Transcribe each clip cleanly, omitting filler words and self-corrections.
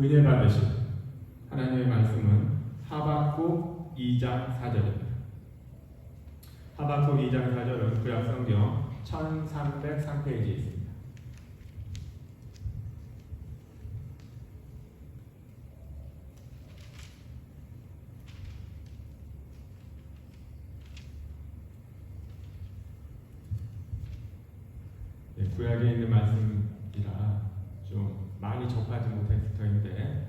은혜 받으신 하나님의 말씀은 하박국 2장 4절입니다. 하박국 2장 4절은 구약성경 1303페이지에 있습니다. 구약에 있는 말씀이라 좀 많이 접하지 못했을 터인데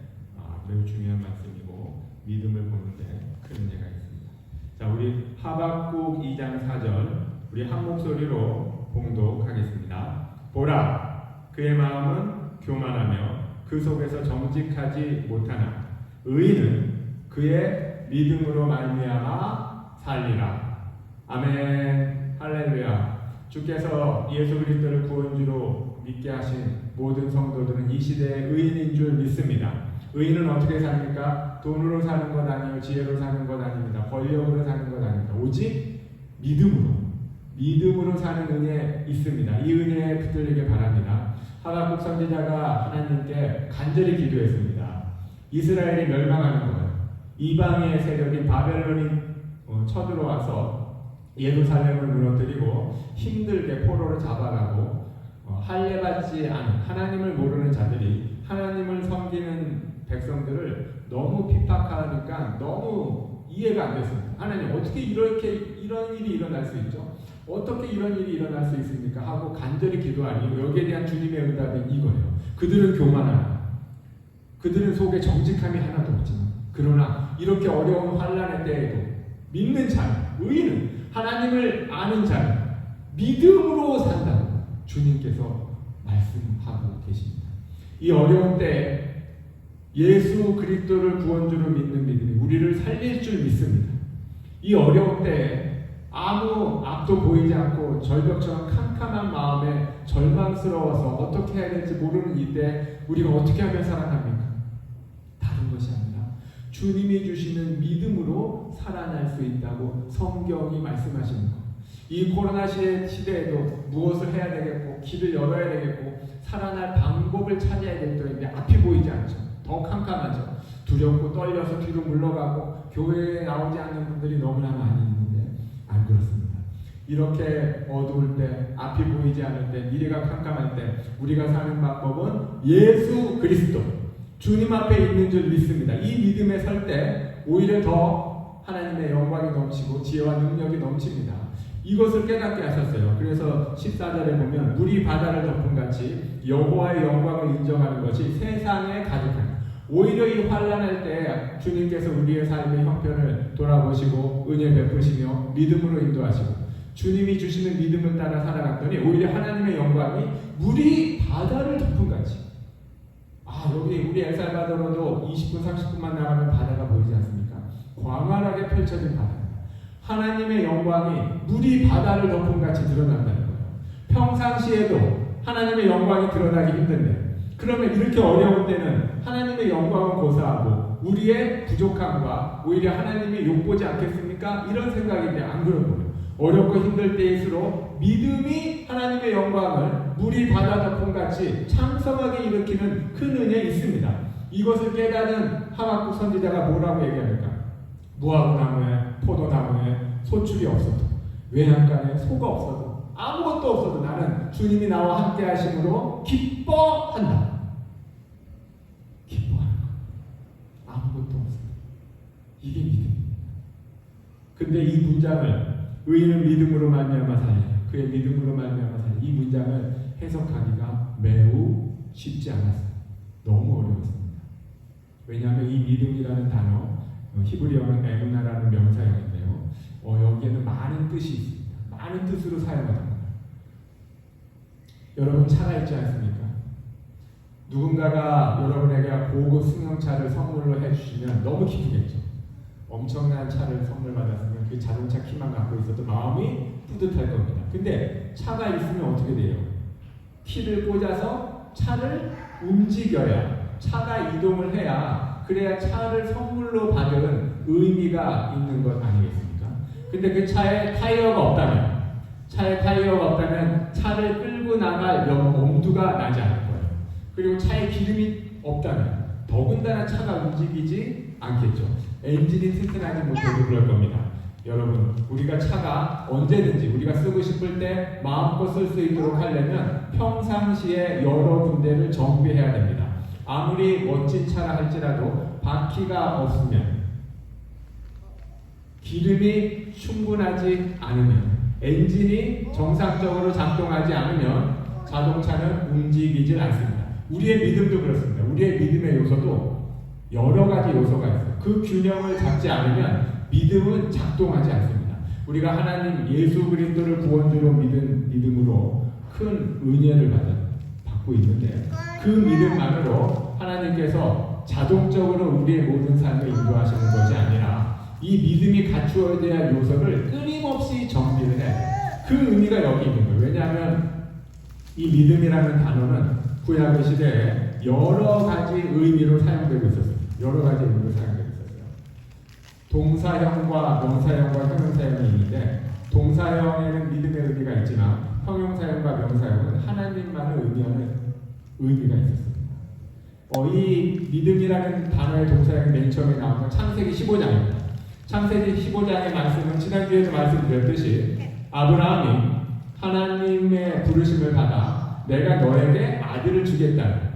매우 중요한 말씀이고 믿음을 보는데 큰 은혜가 있습니다. 자, 우리 하박국 2장 4절 우리 한 목소리로 봉독하겠습니다. 보라, 그의 마음은 교만하며 그 속에서 정직하지 못하나 의인은 그의 믿음으로 말미암아 살리라. 아멘. 할렐루야. 주께서 예수 그리스도를 구원주로 믿게 하신 모든 성도들은 이 시대의 의인인 줄 믿습니다. 의인은 어떻게 삽니까? 돈으로 사는 것 아니요, 지혜로 사는 것 아닙니다. 권력으로 사는 것 아닙니다. 오직 믿음으로 사는 은혜 있습니다. 이 은혜에 붙들리게 바랍니다. 하박국 선지자가 하나님께 간절히 기도했습니다. 이스라엘이 멸망하는 거예요. 이방의 세력이 바벨론이 쳐들어와서 예루살렘을 무너뜨리고 힘들게 포로로 잡아가고 할례받지 않은 하나님을 모르는 자들이 하나님을 섬기는 백성들을 너무 핍박하니까 너무 이해가 안 됐습니다. 하나님 어떻게 이런 일이 일어날 수 있죠? 어떻게 이런 일이 일어날 수 있습니까? 하고 간절히 기도하니 여기에 대한 주님의 응답은 이거예요. 그들은 교만하다. 그들은 속에 정직함이 하나도 없지만 그러나 이렇게 어려운 환난의 때에도 믿는 자, 의인은 하나님을 아는 자는 믿음으로 산다고 주님께서 말씀하고 계십니다. 이 어려운 때에 예수 그리스도를 구원주로 믿는 믿음이 우리를 살릴 줄 믿습니다. 이 어려운 때에 아무 앞도 보이지 않고 절벽처럼 캄캄한 마음에 절망스러워서 어떻게 해야 될지 모르는 이때 우리가 어떻게 하면 살아갑니까? 다른 것이 아니라 주님이 주시는 믿음으로 살아날 수 있다고 성경이 말씀하시는 것. 이 코로나 시대에도 무엇을 해야 되겠고 길을 열어야 되겠고 살아날 방법을 찾아야 되겠는데 앞이 보이지 않죠. 더 캄캄하죠. 두렵고 떨려서 뒤로 물러가고 교회에 나오지 않는 분들이 너무나 많이 있는데 안 그렇습니다. 이렇게 어두울 때 앞이 보이지 않을 때 미래가 캄캄할 때 우리가 사는 방법은 예수 그리스도 주님 앞에 있는 줄 믿습니다. 이 믿음에 설 때 오히려 더 하나님의 영광이 넘치고 지혜와 능력이 넘칩니다. 이것을 깨닫게 하셨어요. 그래서 14절에 보면 물이 바다를 덮음같이 여호와의 영광을 인정하는 것이 세상에 가득하니 오히려 이 환난할 때 주님께서 우리의 삶의 형편을 돌아보시고 은혜 베푸시며 믿음으로 인도하시고 주님이 주시는 믿음을 따라 살아갔더니 오히려 하나님의 영광이 물이 바다를 덮음같이 여기 우리 엘살바도르도 20분 30분만 나가면 바다가 보이지 않습니까? 광활하게 펼쳐진 바다입니다. 하나님의 영광이 물이 바다를 덮음같이 드러난다는 거예요. 평상시에도 하나님의 영광이 드러나기 힘든데 그러면 이렇게 어려운 때는 하나님의 영광을 고사하고 우리의 부족함과 오히려 하나님이 욕보지 않겠습니까? 이런 생각인데 안 그런 거예요. 어렵고 힘들 때일수록 믿음이 하나님의 영광을 물이 바다 덮음같이 창성하게 일으키는 큰 은혜 있습니다. 이것을 깨닫는 하박국 선지자가 뭐라고 얘기합니까? 무화과나무에 포도나무에 소출이 없어도 외양간에 소가 없어도 아무것도 없어도 나는 주님이 나와 함께 하심으로 기뻐한다. 기뻐하는 것. 아무것도 없어도. 이게 믿음입니다. 근데 이 문장을 의인은 믿음으로 말미암아 살리라. 그의 믿음으로 말미암아 살리라. 이 문장을 해석하기가 매우 쉽지 않았어요. 너무 어려웠습니다. 왜냐하면 이 믿음이라는 단어 히브리어는 에무나라는 명사형인데요. 여기에는 많은 뜻이 있습니다. 많은 뜻으로 사용합니다. 여러분 차가 있지 않습니까? 누군가가 여러분에게 고급 승용차를 선물로 해주시면 너무 기쁘겠죠. 엄청난 차를 선물 받았으면 그 자동차 키만 갖고 있어도 마음이 뿌듯할 겁니다. 근데 차가 있으면 어떻게 돼요? 키를 꽂아서 차를 움직여야 차가 이동을 해야 그래야 차를 선물로 받은 의미가 있는 것 아니겠습니까? 근데 그 차에 타이어가 없다면 차를 끌고 나갈 엄두가 나지 않을 거예요. 그리고 차에 기름이 없다면 더군다나 차가 움직이지 않겠죠. 엔진이 튼튼하지 못해도 그럴 겁니다. 여러분, 우리가 차가 언제든지 우리가 쓰고 싶을 때 마음껏 쓸 수 있도록 하려면 평상시에 여러 군데를 정비해야 됩니다. 아무리 멋진 차라 할지라도 바퀴가 없으면, 기름이 충분하지 않으면, 엔진이 정상적으로 작동하지 않으면 자동차는 움직이질 않습니다. 우리의 믿음도 그렇습니다. 우리의 믿음의 요소도 여러 가지 요소가 있어요. 그 균형을 잡지 않으면 믿음은 작동하지 않습니다. 우리가 하나님 예수 그리스도를 구원주로 믿은 믿음으로 큰 은혜를 받고 있는데, 그 믿음만으로 하나님께서 자동적으로 우리의 모든 삶을 인도하시는 것이 아니라 이 믿음이 갖추어야 할 요소를 끊임없이 정비를 해야 돼요. 그 의미가 여기 있는 거예요. 왜냐하면 이 믿음이라는 단어는 구약의 시대에 여러 가지 의미로 사용되고 있었어요. 여러 가지 의미로 사용되고 있었어요. 동사형과 명사형과 형용사형이 있는데, 동사형에는 믿음의 의미가 있지만 형용사형과 명사형은 하나님만을 의미하는 의미가 있었습니다. 이 믿음이라는 단어의 동사형이 맨 처음에 나온 건 창세기 15장입니다. 창세기 15장의 말씀은 지난주에도 말씀드렸듯이 아브라함이 하나님의 부르심을 받아 내가 너에게 아들을 주겠다는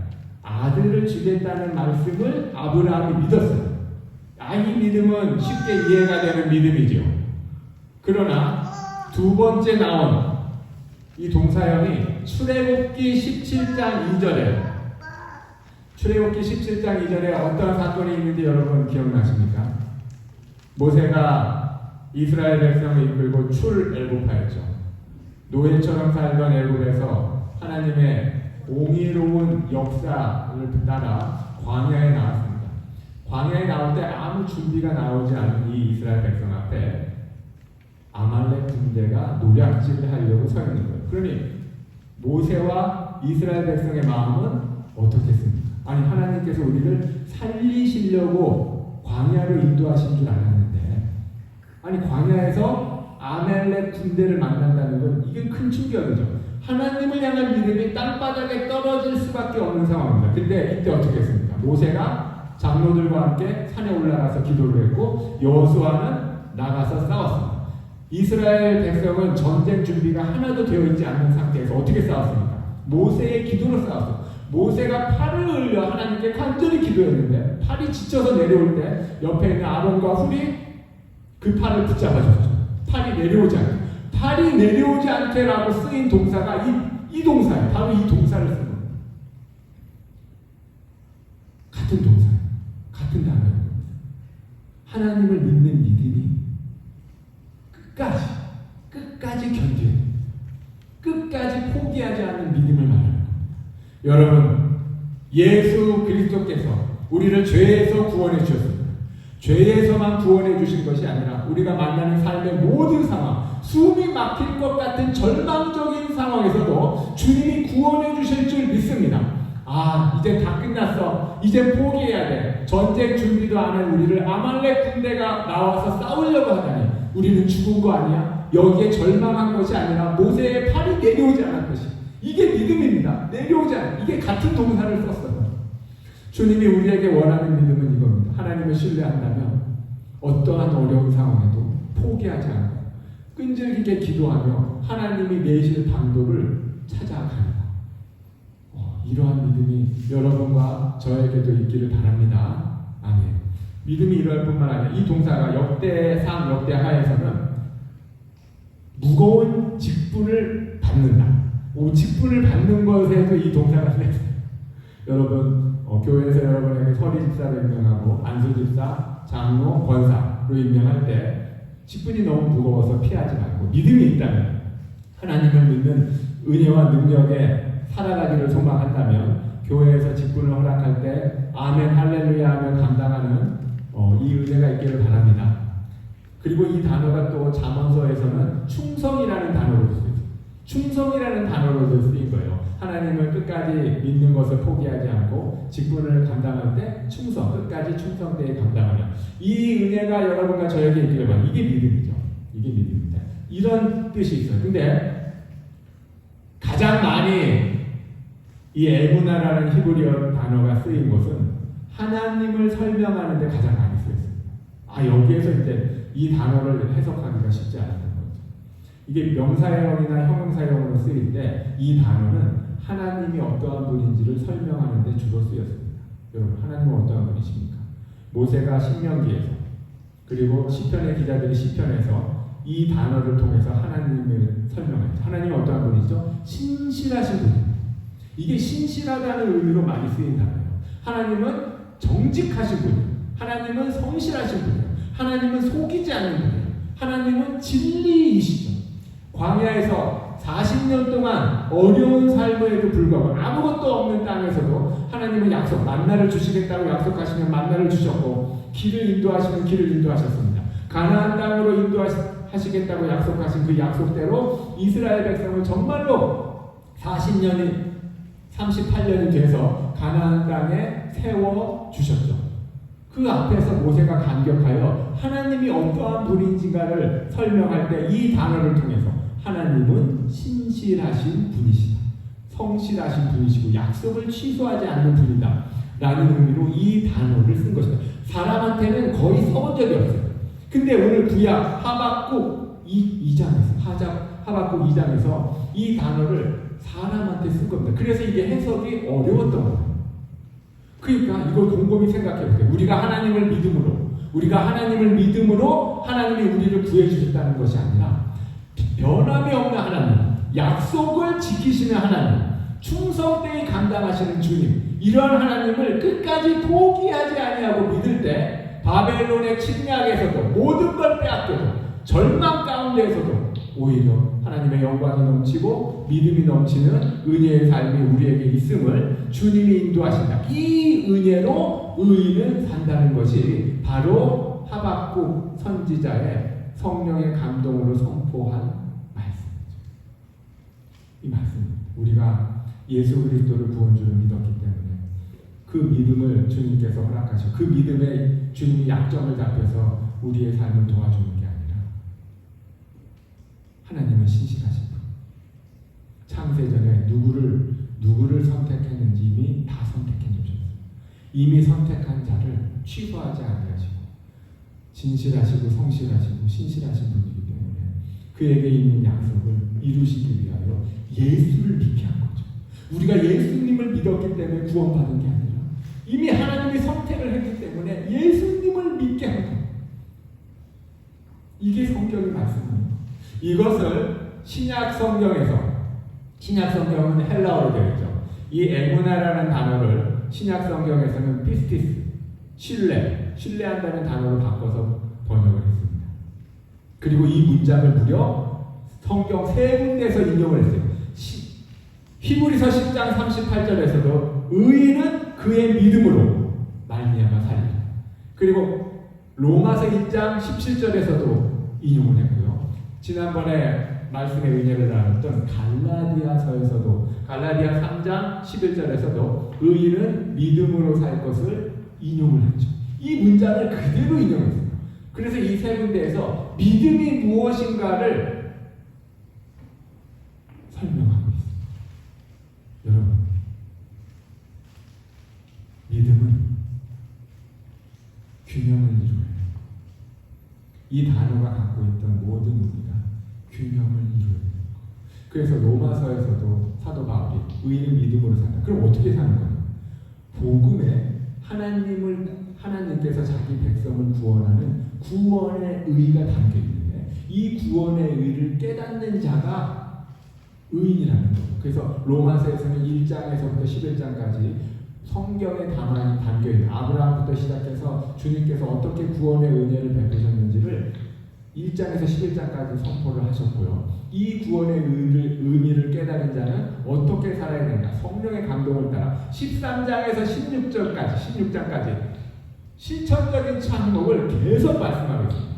말씀을 아브라함이 믿었어요. 이 믿음은 쉽게 이해가 되는 믿음이죠. 그러나 두 번째 나온 이 동사형이 출애굽기 17장 2절에 어떤 사건이 있는지 여러분 기억나십니까? 모세가 이스라엘 백성을 이끌고 출애굽하였죠. 노예처럼 살던 애굽에서 하나님의 공의로운 역사를 따라 광야에 나왔습니다. 광야에 나올 때 아무 준비가 나오지 않은 이 이스라엘 백성 앞에 아말렉 군대가 노략질을 하려고 서 있는 거예요. 그러니 모세와 이스라엘 백성의 마음은 어떻겠습니까? 아니, 하나님께서 우리를 살리시려고 광야로 인도하신 줄 알았는데, 아니 광야에서 아말렉 군대를 만난다는 건 이게 큰 충격이죠. 하나님을 향한 믿음이 땅바닥에 떨어질 수밖에 없는 상황입니다. 근데 이때 어떻게 했습니까? 모세가 장로들과 함께 산에 올라가서 기도를 했고 여호수아는 나가서 싸웠습니다. 이스라엘 백성은 전쟁 준비가 하나도 되어 있지 않는 상태에서 어떻게 싸웠습니까? 모세의 기도로 싸웠어요. 모세가 팔을 흘려 하나님께 간절히 기도했는데 팔이 지쳐서 내려올 때 옆에 있는 아론과 훌이 그 팔을 붙잡아줬죠. 팔이 내려오지 않게라고 쓰인 동사가 이 동사예요. 바로 이 동사를 쓴 겁니다. 같은 동사예요. 같은 단어예요. 하나님을 믿는 믿음이 끝까지 견뎌요. 끝까지 포기하지 않는 믿음을 말하는 겁니다. 여러분, 예수 그리스도께서 우리를 죄에서 구원해 주셨습니다. 죄에서만 구원해 주신 것이 아니라 우리가 만나는 삶의 모든 상황, 숨이 막힐 것 같은 절망적인 상황에서도 주님이 구원해 주실 줄 믿습니다. 이제 다 끝났어. 이제 포기해야 돼. 전쟁 준비도 안 한 우리를 아말렉 군대가 나와서 싸우려고 하다니 우리는 죽은 거 아니야? 여기에 절망한 것이 아니라 모세의 팔이 내려오지 않은 것이, 이게 믿음입니다. 내려오지 않은, 이게 같은 동사를 썼어요. 주님이 우리에게 원하는 믿음은 이겁니다. 하나님을 신뢰한다면 어떠한 어려운 상황에도 포기하지 않고 끈질기게 기도하며 하나님이 내실 방도를 찾아가는 것. 이러한 믿음이 여러분과 저에게도 있기를 바랍니다. 아멘. 믿음이 이럴 뿐만 아니라 이 동사가 역대상, 역대하에서는 무거운 직분을 받는다. 직분을 받는 것에도 이 동사가 쓰여있어요. 여러분, 교회에서 여러분에게 서리 집사로 임명하고 안수 집사, 장로, 권사로 임명할 때 직분이 너무 무거워서 피하지 말고 믿음이 있다면, 하나님을 믿는 은혜와 능력에 살아가기를 소망한다면 교회에서 직분을 허락할 때 아멘 할렐루야 하며 감당하는 이 은혜가 있기를 바랍니다. 그리고 이 단어가 또 잠언서에서는 충성이라는 단어로 쓰여요. 충성이라는 단어로도 쓰인 거예요. 하나님을 끝까지 믿는 것을 포기하지 않고 직분을 감당할 때 충성, 끝까지 충성되게 감당하는 이 은혜가 여러분과 저에게 있기를 바랍니다. 이게 믿음이죠. 이게 믿음입니다. 이런 뜻이 있어요. 근데 가장 많이 이 에무나라는 히브리어 단어가 쓰인 것은 하나님을 설명하는 데 가장 많이 쓰였습니다. 여기에서 이제 이 단어를 해석하기가 쉽지 않았던 거죠. 이게 명사형이나 형용사형으로 쓰일 때 이 단어는 하나님이 어떠한 분인지를 설명하는 데 주로 쓰였습니다. 여러분, 하나님은 어떠한 분이십니까? 모세가 신명기에서, 그리고 시편의 기자들이 시편에서 이 단어를 통해서 하나님을 설명했죠. 하나님이 어떠한 분이죠? 신실하신 분입니다. 이게 신실하다는 의미로 많이 쓰인 단어예요. 하나님은 정직하신 분이에요. 하나님은 성실하신 분이에요. 하나님은 속이지 않는 분이에요. 하나님은 진리이시죠. 광야에서 40년 동안 어려운 삶에도 불구하고 아무것도 없는 땅에서도 하나님은 약속, 만나를 주시겠다고 약속하시면 만나를 주셨고, 길을 인도하시면 길을 인도하셨습니다. 가나안 땅으로 인도하시겠다고 약속하신 그 약속대로 이스라엘 백성을 정말로 40년이 38년이 돼서 가나안 땅에 세워 주셨죠. 그 앞에서 모세가 감격하여 하나님이 어떠한 분인지가를 설명할 때 이 단어를 통해서 하나님은 신실하신 분이시다, 성실하신 분이시고 약속을 취소하지 않는 분이다 라는 의미로 이 단어를 쓴 것이다. 사람한테는 거의 써본 적이 없어요. 근데 오늘 구약 하박국 2장에서 하박국 2장에서 이 단어를 사람한테 쓴 겁니다. 그래서 이게 해석이 어려웠던 거예요. 그러니까 이걸 곰곰이 생각해 보세요. 우리가 하나님을 믿음으로 하나님이 우리를 구해 주셨다는 것이 아니라 변함이 없는 하나님, 약속을 지키시는 하나님, 충성되이 감당하시는 주님, 이런 하나님을 끝까지 포기하지 아니하고 믿을 때 바벨론의 침략에서도 모든 걸 빼앗겨도 절망 가운데에서도 오히려 하나님의 영광이 넘치고 믿음이 넘치는 은혜의 삶이 우리에게 있음을 주님이 인도하신다. 이 은혜로 의인은 산다는 것이 바로 하박국 선지자의 성령의 감동으로 선포한 말씀이죠. 이 말씀입니다. 우리가 예수 그리스도를 구원주로 믿었기 때문에 그 믿음을 주님께서 허락하시고 그 믿음에 주님이 약점을 잡혀서 우리의 삶을 도와주는 게 아니라 하나님은 신실하신 분. 창세전에 누구를 선택했는지 이미 다 선택해 주셨어요. 이미 선택한 자를 취소하지 아니하시고 진실하시고 성실하시고 신실하신 분이기 때문에 그에게 있는 약속을 이루시기 위하여 예수를 믿게 한 거죠. 우리가 예수님을 믿었기 때문에 구원받은 게 아니라 이미 하나님이 선택을 했기 때문에 예수님을 믿게 한 거예요. 이게 성경의 말씀입니다. 이것을 신약 성경은 헬라어로 되어 있죠. 이 에무나라는 단어를 신약 성경에서는 피스티스, 신뢰한다는 단어로 바꿔서 번역을 했습니다. 그리고 이 문장을 무려 성경 세 군데에서 인용을 했어요. 히브리서 10장 38절에서도 의인은 그의 믿음으로 말미암아 살리라. 그리고 로마서 1장 17절에서도 인용을 했고요. 지난번에 말씀의 은혜를 나눴던 갈라디아서에서도 갈라디아 3장 11절에서도 의인은 믿음으로 살 것을 인용을 했죠. 이 문장을 그대로 인용했어요. 그래서 이 세 군데에서 믿음이 무엇인가를 설명하고 있습니다. 여러분, 믿음은 균형을 이루어야 해요. 이 단어가 갖고 있던 모든 의미가 균형을 이루어야 돼요. 그래서 로마서에서도 사도 바울이 의인은 믿음으로 산다. 그럼 어떻게 사는 거예요? 복음에 하나님께서 자기 백성을 구원하는 구원의 의가 담겨 있는데 이 구원의 의를 깨닫는 자가 의인이라는 거예요. 그래서 로마서에서는 1장에서부터 11장까지 성경에 담겨 있는 아브라함부터 시작해서 주님께서 어떻게 구원의 은혜를 베푸셨는지를 1장에서 11장까지 선포를 하셨고요. 이 구원의 의미를 깨달은 자는 어떻게 살아야 되는가? 성령의 감동을 따라 13장에서 16장까지 실천적인 창목을 계속 말씀하고 있습니다.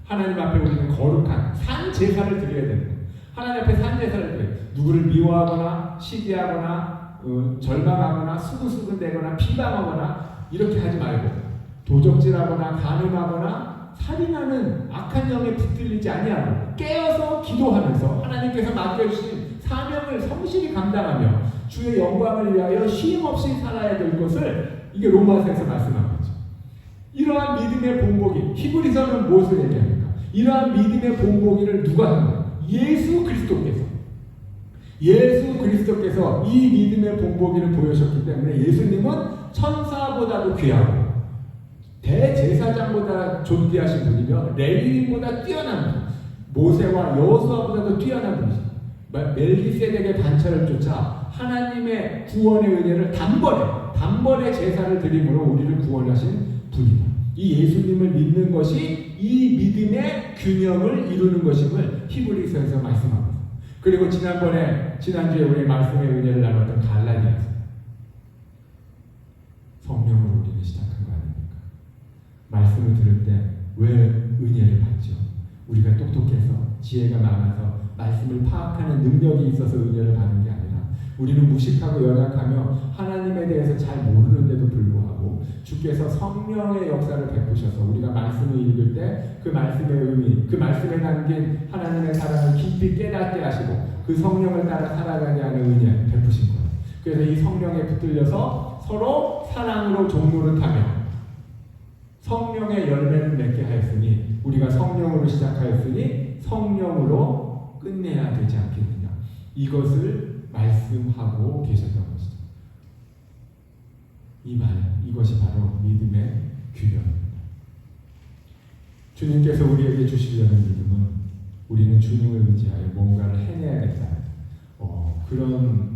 하나님 앞에 우리는 거룩한 산 제사를 드려야 되는 거예요. 하나님 앞에 산 제사를 드려야 돼요. 누구를 미워하거나 시기하거나 절망하거나 수근수근대거나 비방하거나 이렇게 하지 말고 도적질하거나 간음하거나 살인하는 악한 영에 붙들리지 아니하고 깨어서 기도하면서 하나님께서 맡겨주신 사명을 성실히 감당하며 주의 영광을 위하여 쉼없이 살아야 될 것을 이게 로마서에서 말씀한 거죠. 이러한 믿음의 본보기, 히브리서는 무엇을 얘기합니까? 이러한 믿음의 본보기를 누가 하는 거예요? 예수 그리스도께서. 예수 그리스도께서 이 믿음의 본보기를 보여주셨기 때문에 예수님은 천사보다도 귀하고 대제사장보다 존귀하신 분이며 레위인보다 뛰어난 분, 모세와 여호수아보다도 뛰어난 분이십니다. 멜기세덱의 반차를 쫓아 하나님의 구원의 은혜를 단번에 제사를 드림으로 우리를 구원하신 분이다. 이 예수님을 믿는 것이 이 믿음의 균형을 이루는 것임을 히브리서에서 말씀합니다. 그리고 지난주에 우리 말씀의 은혜를 나눴던 갈라디아서 성령으로 우리는 시작한 거 아닙니까? 말씀을 들을 때 왜 은혜를 받죠? 우리가 똑똑해서 지혜가 많아서 말씀을 파악하는 능력이 있어서 은혜를 받는 게 아니라 우리는 무식하고 연약하며 하나님에 대해서 잘 모르는데도 불구하고 주께서 성령의 역사를 베푸셔서 우리가 말씀을 읽을 때 그 말씀의 의미, 그 말씀에 담긴 하나님의 사랑을 깊이 깨닫게 하시고 그 성령을 따라 살아가게 하는 은혜 베푸신 거예요. 그래서 이 성령에 붙들려서 서로 사랑으로 종노릇하며 성령의 열매를 맺게 하였으니 우리가 성령으로 시작하였으니 성령으로 끝내야 되지 않겠느냐. 이것을 말씀하고 계셨던 것이죠. 이것이 바로 믿음의 균형입니다. 주님께서 우리에게 주시려는 믿음은 우리는 주님을 의지하여 뭔가를 해내야겠다. 그런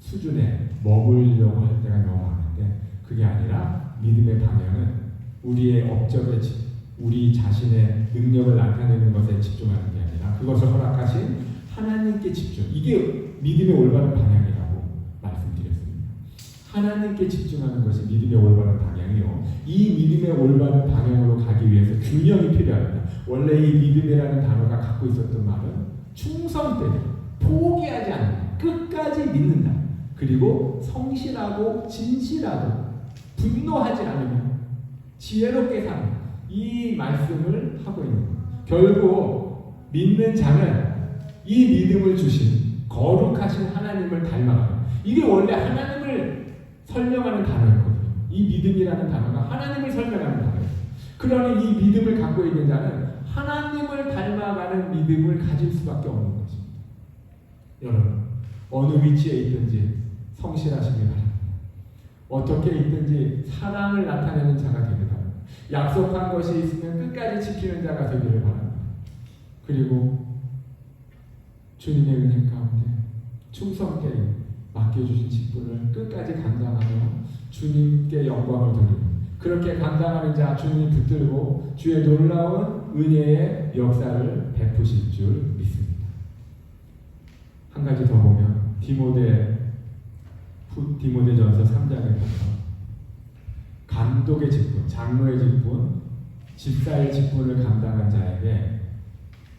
수준에 머물려고 할 때가 너무 많은데 그게 아니라 믿음의 방향은 우리의 업적에 우리 자신의 능력을 나타내는 것에 집중하는 게 아니라 그것을 허락하신 하나님께 집중. 이게 믿음의 올바른 방향이라고 말씀드렸습니다. 하나님께 집중하는 것이 믿음의 올바른 방향이요. 이 믿음의 올바른 방향으로 가기 위해서 균형이 필요합니다. 원래 이 믿음이라는 단어가 갖고 있었던 말은 충성되다, 포기하지 않는다, 끝까지 믿는다. 그리고 성실하고 진실하고 분노하지 않으며 지혜롭게 사는 이 말씀을 하고 있는 거예요. 결국 믿는 자는 이 믿음을 주신 거룩하신 하나님을 닮아가요. 이게 원래 하나님을 설명하는 단어였거든요. 이 믿음이라는 단어가 하나님을 설명하는 단어예요. 그러니 이 믿음을 갖고 있는 자는 하나님을 닮아가는 믿음을 가질 수밖에 없는 것입니다. 여러분, 어느 위치에 있든지 성실하시길 바랍니다. 어떻게 있든지 사랑을 나타내는 자가 되길 바랍니다. 약속한 것이 있으면 끝까지 지키는 자가 되기를 바랍니다. 그리고 주님의 은혜 가운데 충성되게 맡겨주신 직분을 끝까지 감당하며 주님께 영광을 돌립니다. 그렇게 감당하는 자 주님이 붙들고 주의 놀라운 은혜의 역사를 베푸실 줄 믿습니다. 한 가지 더 보면 디모데전서 3장에 보면 감독의 직분, 장로의 직분, 집사의 직분을 감당한 자에게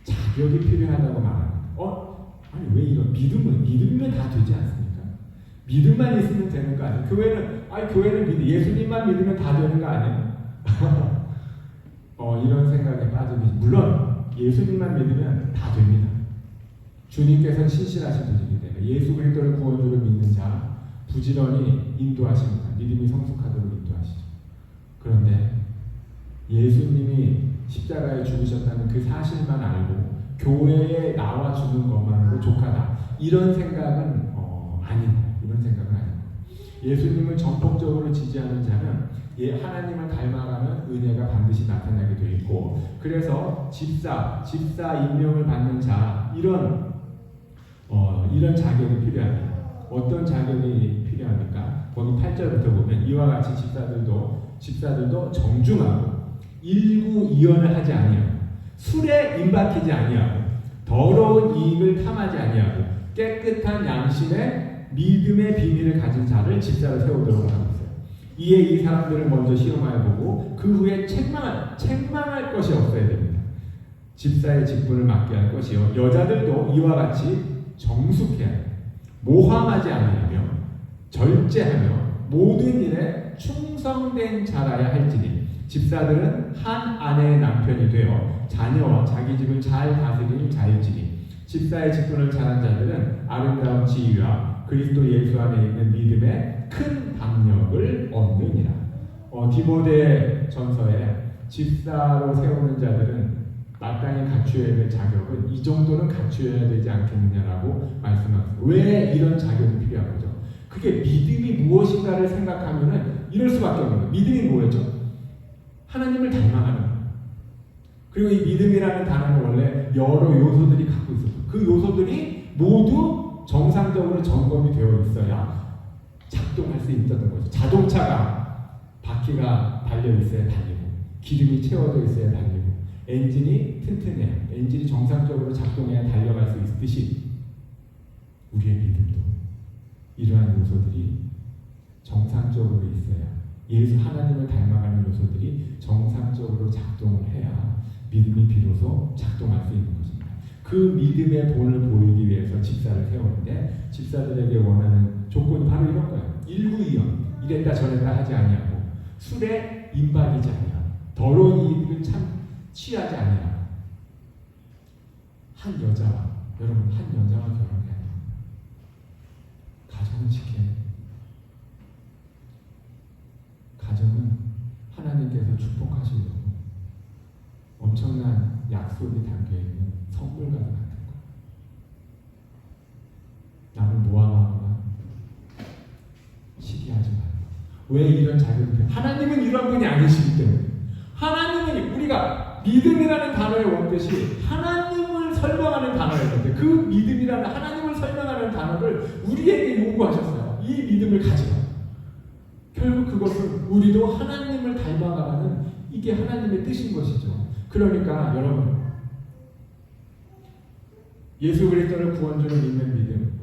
자격이 필요하다고 말합니다. 아니 왜 이런 믿음이면 다 되지 않습니까? 믿음만 있으면 되는 거 아니에요? 교회를 예수님만 믿으면 다 되는 거 아니에요? 이런 생각에 빠지면 물론 예수님만 믿으면 다 됩니다. 주님께서는 신실하신 분이기 때문에 예수 그리스도를 구원주로 믿는 자 부지런히 인도하십니다. 믿음이 성숙하도록 인도하시죠. 그런데 예수님이 십자가에 죽으셨다는 그 사실만 알고 교회에 나와주는 것만으로 족하다. 이런 생각은 아닙니다. 이런 생각은 아닙니다. 예수님을 전폭적으로 지지하는 자는 하나님을 닮아가는 은혜가 반드시 나타나게 되어 있고 그래서 집사 임명을 받는 자 이런 자격이 필요합니다. 어떤 자격이 필요합니까? 거기 8절부터 보면 이와 같이 집사들도 정중하고 일구이연을 하지 아니하고 술에 임박히지 아니하고 더러운 이익을 탐하지 아니하고 깨끗한 양심의 믿음의 비밀을 가진 자를 집사로 세우도록 하고 있어요. 이에 이 사람들을 먼저 시험하여 보고 그 후에 책망할 것이 없어야 됩니다. 집사의 직분을 맡게 할 것이요 여자들도 이와 같이 정숙해야 해요. 모함하지 아니하며 절제하며 모든 일에 충성된 자라야 할지니 집사들은 한 아내의 남편이 되어 자녀와 자기 집을 잘 다스리는 자일지니 집사의 직분을 잘한 자들은 아름다운 지위와 그리스도 예수 안에 있는 믿음의 큰 담력을 얻느니라. 디모데 전서에 집사로 세우는 자들은 마땅히 갖추어야 될 자격은 이 정도는 갖추어야 되지 않겠느냐라고 말씀하셨습니다. 왜 이런 자격이 필요한 거죠? 그게 믿음이 무엇인가를 생각하면은 이럴 수밖에 없는 거예요. 믿음이 뭐였죠? 하나님을 닮아가는 거예요. 그리고 이 믿음이라는 단어는 원래 여러 요소들이 갖고 있어요. 그 요소들이 모두 정상적으로 점검이 되어 있어야 작동할 수 있었던 거죠. 자동차가 바퀴가 달려 있어야 달리고, 기름이 채워져 있어야 달리고, 엔진이 튼튼해야, 엔진이 정상적으로 작동해야 달려갈 수 있듯이 우리의 믿음도 이러한 요소들이 정상적으로 있어야, 예수 하나님을 닮아가는 요소들이 정상적으로 작동을 해야 믿음이 비로소 작동할 수 있는 것입니다. 그 믿음의 본을 보이기 위해서 집사를 세우는데 집사들에게 원하는 조건이 바로 이런 거예요. 일구이연, 이랬다 저랬다 하지 아니하고, 술에 임박이지 아니하고, 더러운 이익을 취하지 아니하고, 한 여자와 결혼해야 됩니다. 가정은 지켜야 됩니다. 가정은 하나님께서 축복하시려고 엄청난 약속이 담겨있는 선물과 같은 거예요. 나는 모함하거나 시기하지 말고. 왜 이런 자격이 필요해요? 하나님은 이런 분이 아니시기 때문에. 하나님은 우리가 믿음이라는 단어의 원뜻이 하나님을 설명하는 단어였는데, 그 믿음이라는 하나님을 설명하는 단어를 우리에게 요구하셨어요. 이 믿음을 가지라. 결국 그것은 우리도 하나님을 닮아가는, 이게 하나님의 뜻인 것이죠. 그러니까 여러분, 예수 그리스도를 구원주로 믿는 믿음,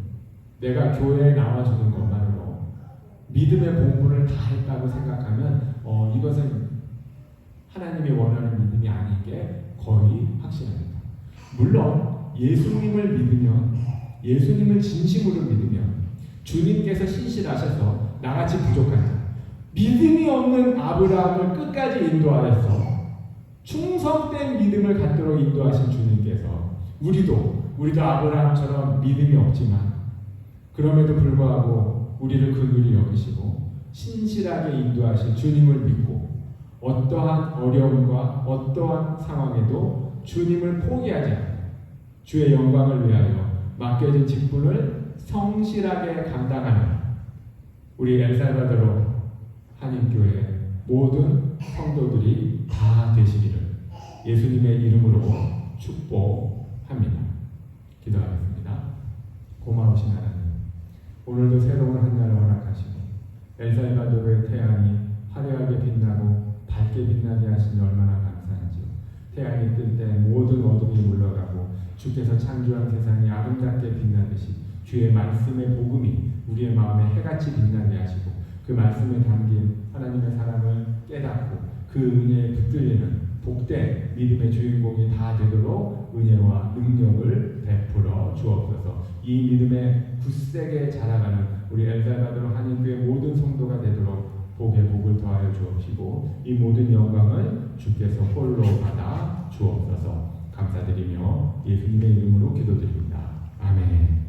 내가 교회에 나와주는 것만으로 믿음의 본분을 다 했다고 생각하면 이것은 하나님이 원하는 믿음이 아닌 게 거의 확실합니다. 물론 예수님을 믿으면, 예수님을 진심으로 믿으면 주님께서 신실하셔서 나같이 부족한 자, 믿음이 없는 아브라함을 끝까지 인도하여서 충성된 믿음을 갖도록 인도하신 주님께서 우리도 아브라함처럼 믿음이 없지만 그럼에도 불구하고 우리를 긍휼히 여기시고 신실하게 인도하신 주님을 믿고 어떠한 어려움과 어떠한 상황에도 주님을 포기하지 않고 주의 영광을 위하여 맡겨진 직분을 성실하게 감당하는 우리 엘살바도르 한인교회 모든 성도들이 다 되시기를 예수님의 이름으로 축복합니다. 기도하겠습니다. 고마우신 하나님, 오늘도 새로운 한 날을 허락하시고 엘살바도르의 태양이 화려하게 빛나고 밝게 빛나게 하시니 얼마나 감사한지요. 태양이 뜰 때 모든 어둠이 물러가고 주께서 창조한 세상이 아름답게 빛나듯이 주의 말씀의 복음이 우리의 마음에 해같이 빛나게 하시고 그 말씀에 담긴 하나님의 사랑을 깨닫고 그 은혜에 붙들리는 복된 믿음의 주인공이 다 되도록 은혜와 능력을 베풀어 주옵소서. 이 믿음에 굳세게 자라가는 우리 엘살바도르 한인교회 모든 성도가 되도록 복의 복을 더하여 주옵시고 이 모든 영광을 주께서 홀로 받아 주옵소서. 감사드리며 예수님의 이름으로 기도드립니다. 아멘.